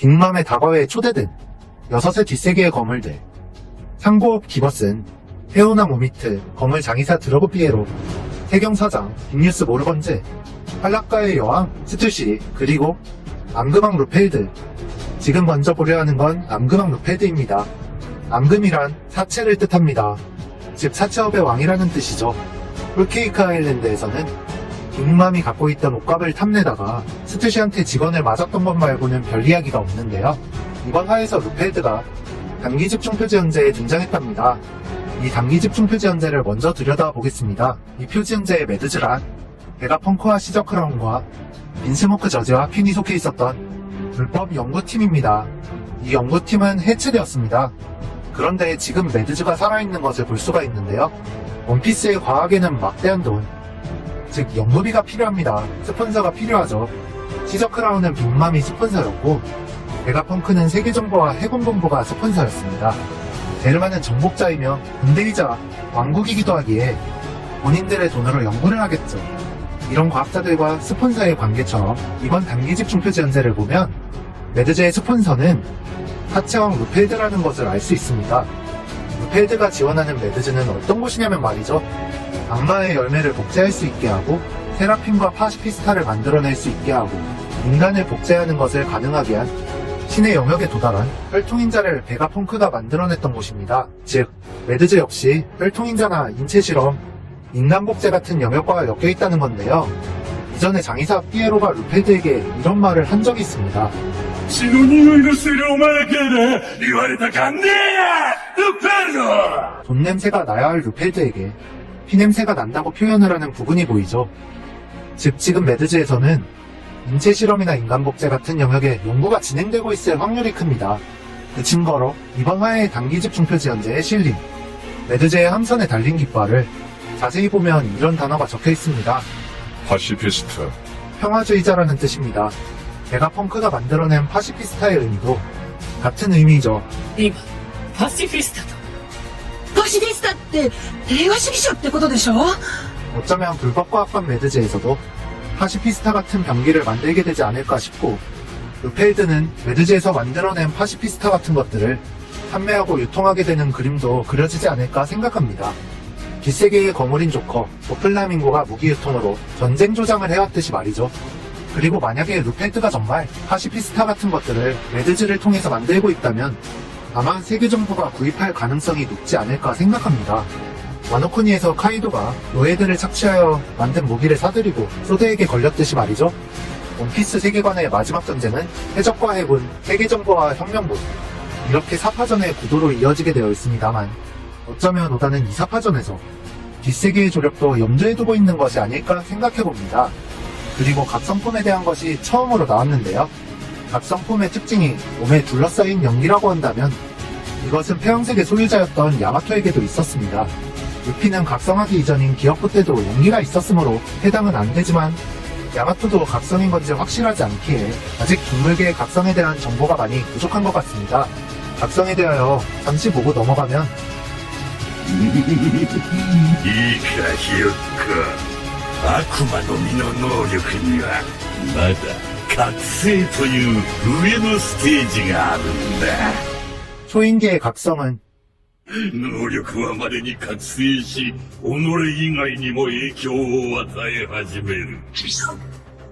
빅맘의 다과회에 초대된 6의 뒷세계의 거물들, 상고업 기버슨, 헤오나 모미트, 거물 장의사 드러그 피에로, 태경사장, 빅뉴스 모르건즈, 한락가의 여왕, 스투시, 그리고 앙금왕 루펠드. 지금 먼저 보려 하는 건 앙금왕 루펠드입니다. 앙금이란 사체를 뜻합니다. 즉 사체업의 왕이라는 뜻이죠. 홀케이크 아일랜드에서는 빅맘이 갖고 있던 옷값을 탐내다가 스투시한테 직원을 맞았던 것 말고는 별 이야기가 없는데요. 이번 화에서 루펠드가 단기 집중 표지 현재에 등장했답니다. 이 단기 집중 표지 현재를 먼저 들여다보겠습니다. 이 표지 현재의 매드즈란 베가펑크와 시저크라운과 빈스모크 저지와 퀸이 속해 있었던 불법 연구팀입니다. 이 연구팀은 해체되었습니다. 그런데 지금 매드즈가 살아있는 것을 볼 수가 있는데요. 원피스의 과학에는 막대한 돈, 즉 연구비가 필요합니다. 스폰서가 필요하죠. 시저크라운은 빅맘이 스폰서였고 베가펑크는 세계정보와 해군본부가 스폰서였습니다. 데르마는 정복자이며 군대이자 왕국이기도 하기에 본인들의 돈으로 연구를 하겠죠. 이런 과학자들과 스폰서의 관계처럼 이번 단기 집중 표지 현재를 보면 매드즈의 스폰서는 사체왕 루펠드라는 것을 알 수 있습니다. 루펠드가 지원하는 매드즈는 어떤 곳이냐면 말이죠. 악마의 열매를 복제할 수 있게 하고 세라핌과 파시피스타를 만들어낼 수 있게 하고 인간을 복제하는 것을 가능하게 한 신의 영역에 도달한 혈통인자를 베가펑크가 만들어냈던 곳입니다. 즉 매드즈 역시 혈통인자나 인체실험, 인간복제 같은 영역과 엮여있다는 건데요. 이전에 장의사 피에로가 루펠드에게 이런 말을 한 적이 있습니다. 血の匂いのするお前から言われたかんねえやルペルド 돈 냄새가 나야 할 루펠드에게 피 냄새가 난다고 표현을 하는 부분이 보이죠. 즉 지금 매드즈에서는 인체 실험이나 인간 복제 같은 영역에 연구가 진행되고 있을 확률이 큽니다. 그 증거로 이번 화의 단기 집중 표지 현재에 실린 매드즈의 함선에 달린 깃발을 자세히 보면 이런 단어가 적혀 있습니다. 파시피스트 평화주의자라는 뜻입니다. 베가펑크가 만들어낸 파시피스타의 의미도 같은 의미죠. 今パシフィスタとパシフィスタって平和主義者ってことでしょ？ 어쩌면 불법과학관 매드즈에서도 파시피스타 같은 병기를 만들게 되지 않을까 싶고 루펠드는 매드즈에서 만들어낸 파시피스타 같은 것들을 판매하고 유통하게 되는 그림도 그려지지 않을까 생각합니다. 뒷세계의 거물인 조커, 도플라밍고가 무기 유통으로 전쟁 조장을 해왔듯이 말이죠. 그리고 만약에 루펠드가 정말 파시피스타 같은 것들을 매드즈를 통해서 만들고 있다면 아마 세계 정부가 구입할 가능성이 높지 않을까 생각합니다. 와노코니에서 카이도가 노예들을 착취하여 만든 무기를 사들이고 소드에게 걸렸듯이 말이죠. 원피스 세계관의 마지막 전쟁은 해적과 해군, 세계정보와 혁명군 이렇게 4파전의 구도로 이어지게 되어 있습니다만 어쩌면 오다는 이 4파전에서 뒷세계의 조력도 염두에 두고 있는 것이 아닐까 생각해봅니다. 그리고 각성품에 대한 것이 처음으로 나왔는데요. 각성품의 특징이 몸에 둘러싸인 연기라고 한다면 이것은 폐왕색의 소유자였던 야마토에게도 있었습니다. 루피는 각성하기 이전인 기어코 때도 연기가 있었으므로 해당은 안 되지만 야마토도 각성인 건지 확실하지 않기에 아직 동물계의 각성에 대한 정보가 많이 부족한 것 같습니다. 각성에 대하여 잠시 보고 넘어가면 いいかひよっこ悪魔の実の能力にはまだ覚醒という上のステージがあるんだ 초인계의 각성은 能力はまでに覚醒し己以外にも影響を与え始める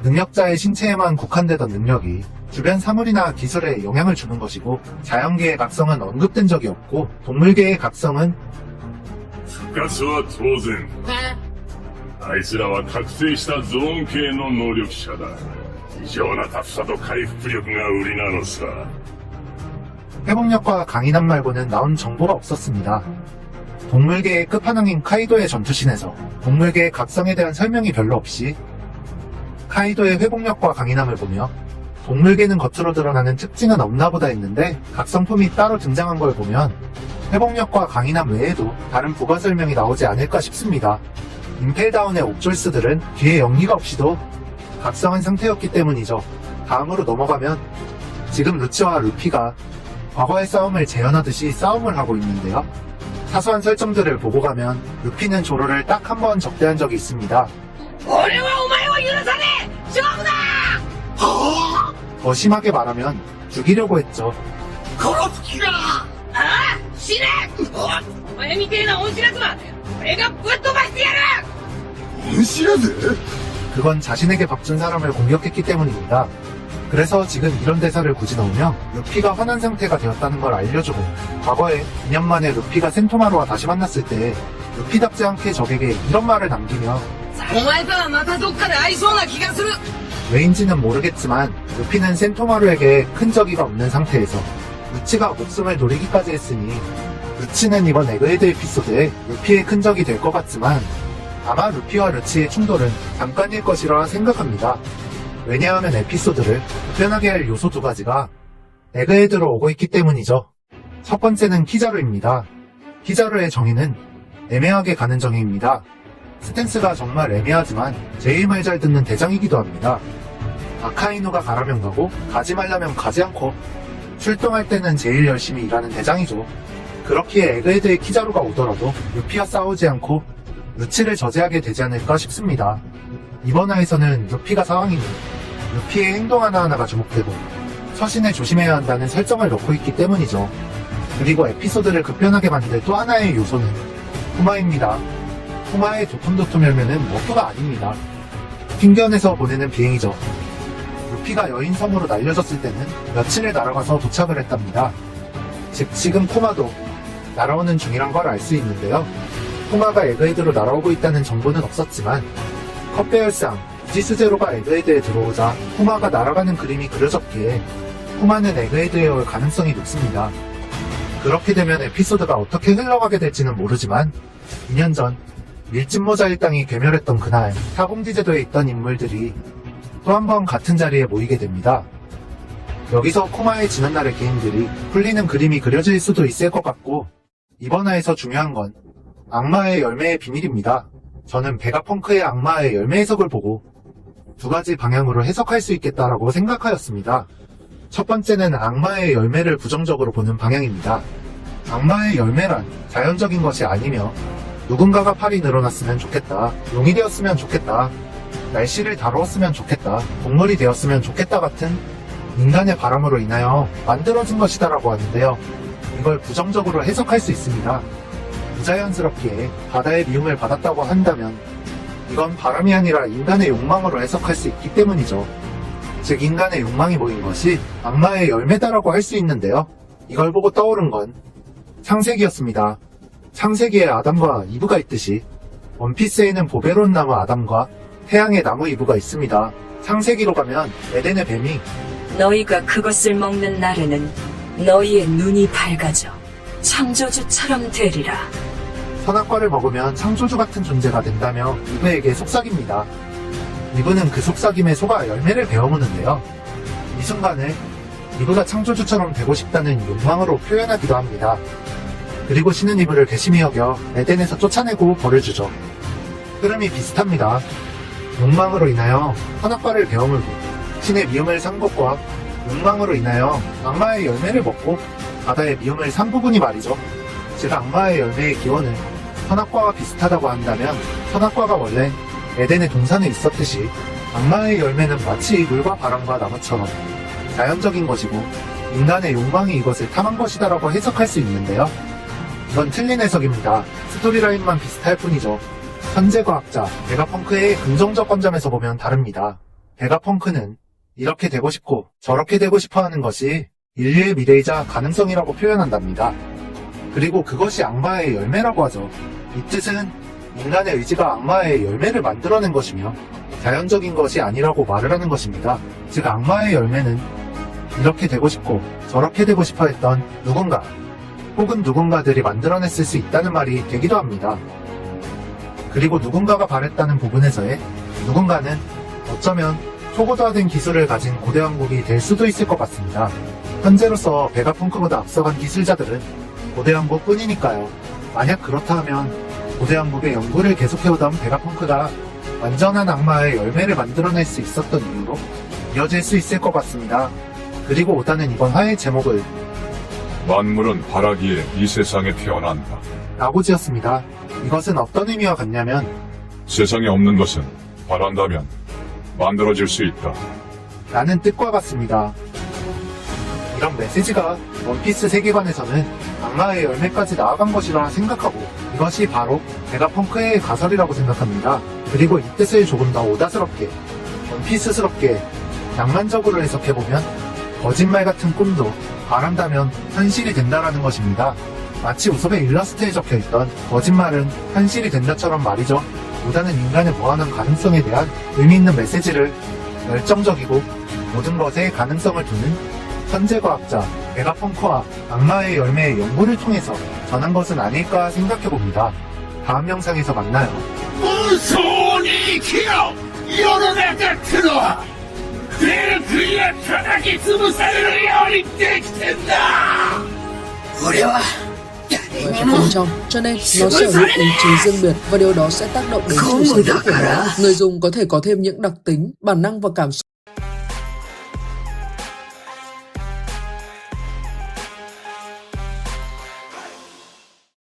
능력자의 신체에만 국한되던 능력이 주변 사물이나 기술에 영향을 주는 것이고 자연계의 각성은 언급된 적이 없고 동물계의 각성은 復活は当然あいつらは覚醒したゾーン系の能力者だ異常なタフさと回復力が売りなのさ 회복력과 강인함 말고는 나온 정보가 없었습니다. 동물계의 끝판왕인 카이도의 전투신에서 동물계의 각성에 대한 설명이 별로 없이 카이도의 회복력과 강인함을 보며 동물계는 겉으로 드러나는 특징은 없나보다 했는데 각성품이 따로 등장한 걸 보면 회복력과 강인함 외에도 다른 부가 설명이 나오지 않을까 싶습니다. 임펠다운의 옥졸스들은 뒤에 연기가 없이도 각성한 상태였기 때문이죠. 다음으로 넘어가면 지금 루치와 루피가 과거의 싸움을 재현하듯이 싸움을 하고 있는데요. 사소한 설정들을 보고 가면 루피는 조로를 딱 한 번 적대한 적이 있습니다. 俺はお前を許さねえ勝負だ 더 심하게 말하면 죽이려고 했죠. 殺す気か。ああ死ねお前みてえな恩知らずは俺がぶっ飛ばしてやる恩知らず 그건 자신에게 밥 준 사람을 공격했기 때문입니다. 그래서 지금 이런 대사를 굳이 넣으며 루피가 화난 상태가 되었다는 걸 알려주고, 과거에 2년 만에 루피가 센토마루와 다시 만났을 때 루피답지 않게 적에게 이런 말을 남기며 お前とはまたどっかで会いそうな気がする 왜인지는 모르겠지만 루피는 센토마루에게 큰 적이가 없는 상태에서 루치가 목숨을 노리기까지 했으니 루치는 이번 에그헤드 에피소드에 루피의 큰 적이 될 것 같지만 아마 루피와 루치의 충돌은 잠깐일 것이라 생각합니다. 왜냐하면 에피소드를 불편하게 할 요소 두 가지가 에그헤드로 오고 있기 때문이죠. 첫 번째는 키자루입니다. 키자루의 정의는 애매하게 가는 정의입니다. 스탠스가 정말 애매하지만 제일 말 잘 듣는 대장이기도 합니다. 아카이누가 가라면 가고 가지 말라면 가지 않고 출동할 때는 제일 열심히 일하는 대장이죠. 그렇기에 에그헤드의 키자루가 오더라도 루피와 싸우지 않고 루치를 저지하게 되지 않을까 싶습니다. 이번 화에서는 루피가 상황이니 루피의 행동 하나하나가 주목되고 서신에 조심해야 한다는 설정을 넣고 있기 때문이죠. 그리고 에피소드를 급변하게 만들 또 하나의 요소는 쿠마입니다. 쿠마의 도톰도톰 열매는 머프가 아닙니다. 핑견에서 보내는 비행이죠. 루피가 여인섬으로 날려졌을 때는 며칠을 날아가서 도착을 했답니다. 즉 지금 쿠마도 날아오는 중이란 걸 알 수 있는데요. 쿠마가 에그헤드로 날아오고 있다는 정보는 없었지만 컵배열상 이지스제로가 에그헤드에 들어오자 쿠마가 날아가는 그림이 그려졌기에 쿠마는 에그헤드에 올 가능성이 높습니다. 그렇게 되면 에피소드가 어떻게 흘러가게 될지는 모르지만 2년 전 밀짚모자 일당이 괴멸했던 그날 타공지제도에 있던 인물들이 또 한 번 같은 자리에 모이게 됩니다. 여기서 쿠마의 지난날의 개인들이 풀리는 그림이 그려질 수도 있을 것 같고, 이번 화에서 중요한 건 악마의 열매의 비밀입니다. 저는 베가펑크의 악마의 열매 해석을 보고 두 가지 방향으로 해석할 수 있겠다라고 생각하였습니다. 첫 번째는 악마의 열매를 부정적으로 보는 방향입니다. 악마의 열매란 자연적인 것이 아니며 누군가가 팔이 늘어났으면 좋겠다, 용이 되었으면 좋겠다, 날씨를 다루었으면 좋겠다, 동물이 되었으면 좋겠다 같은 인간의 바람으로 인하여 만들어진 것이다라고 하는데요. 이걸 부정적으로 해석할 수 있습니다. 부자연스럽게 바다의 미움을 받았다고 한다면 이건 바람이 아니라 인간의 욕망으로 해석할 수 있기 때문이죠. 즉 인간의 욕망이 모인 것이 악마의 열매다라고 할 수 있는데요. 이걸 보고 떠오른 건 창세기였습니다. 창세기에 아담과 이브가 있듯이 원피스에는 보베론 나무 아담과 태양의 나무 이브가 있습니다. 창세기로 가면 에덴의 뱀이 너희가 그것을 먹는 날에는 너희의 눈이 밝아져 창조주처럼 되리라. 선악과를 먹으면 창조주 같은 존재가 된다며 이브에게 속삭입니다. 이브는 그 속삭임에 속아 열매를 베어무는데요. 이 순간을 이브가 창조주처럼 되고 싶다는 욕망으로 표현하기도 합니다. 그리고 신은 이브를 괘씸히 여겨 에덴에서 쫓아내고 벌을 주죠. 흐름이 비슷합니다. 욕망으로 인하여 선악과를 베어물고 신의 미움을 산 것과 욕망으로 인하여 악마의 열매를 먹고 바다의 미움을 산 부분이 말이죠. 즉 악마의 열매의 기원은 선악과와 비슷하다고 한다면 선악과가 원래 에덴의 동산에 있었듯이 악마의 열매는 마치 물과 바람과 나무처럼 자연적인 것이고 인간의 욕망이 이것을 탐한 것이다라고 해석할 수 있는데요. 이건 틀린 해석입니다. 스토리라인만 비슷할 뿐이죠. 현재과학자 베가펑크의 긍정적 관점에서 보면 다릅니다. 베가펑크는 이렇게 되고 싶고 저렇게 되고 싶어 하는 것이 인류의 미래이자 가능성이라고 표현한답니다. 그리고 그것이 악마의 열매라고 하죠. 이 뜻은 인간의 의지가 악마의 열매를 만들어낸 것이며 자연적인 것이 아니라고 말을 하는 것입니다. 즉 악마의 열매는 이렇게 되고 싶고 저렇게 되고 싶어 했던 누군가 혹은 누군가들이 만들어냈을 수 있다는 말이 되기도 합니다. 그리고 누군가가 바랬다는 부분에서의 누군가는 어쩌면 초고도화된 기술을 가진 고대 왕국이 될 수도 있을 것 같습니다. 현재로서 베가펑크보다 앞서간 기술자들은 고대 왕국 뿐이니까요. 만약 그렇다 하면 고대 왕국의 연구를 계속해오던 베가펑크가 완전한 악마의 열매를 만들어낼 수 있었던 이유로 이어질 수 있을 것 같습니다. 그리고 오다는 이번 화의 제목을 만물은 바라기에 이 세상에 태어난다. 라고 지었습니다. 이것은 어떤 의미와 같냐면 세상에 없는 것은 바란다면 만들어질 수 있다. 라는 뜻과 같습니다. 이런 메시지가 원피스 세계관에서는 악마의 열매까지 나아간 것이라 생각하고 이것이 바로 베가펑크의 가설이라고 생각합니다. 그리고 이 뜻을 조금 더 오다스럽게 원피스스럽게 낭만적으로 해석해보면 거짓말 같은 꿈도 바란다면 현실이 된다라는 것입니다. 마치 우섭의 일러스트에 적혀있던 거짓말은 현실이 된다처럼 말이죠. 보다는 인간의 무한한 가능성에 대한 의미 있는 메시지를 열정적이고 모든 것에 가능성을 두는 천재과학자 베가펑크와 악마의 열매의 연구를 통해서 전한 것은 아닐까 생각해봅니다. 다음 영상에서 만나요. 무소니 기어 여론에 들어와 그의 그의 편하게 20살을 어린 때 된다. 우리와 bên trong, cho nên nó sẽ ở một ý chí riêng biệt và điều đó sẽ tác động đến chủ sở hữu của nó. Người dùng có thể có thêm những đặc tính, bản năng và cảm xúc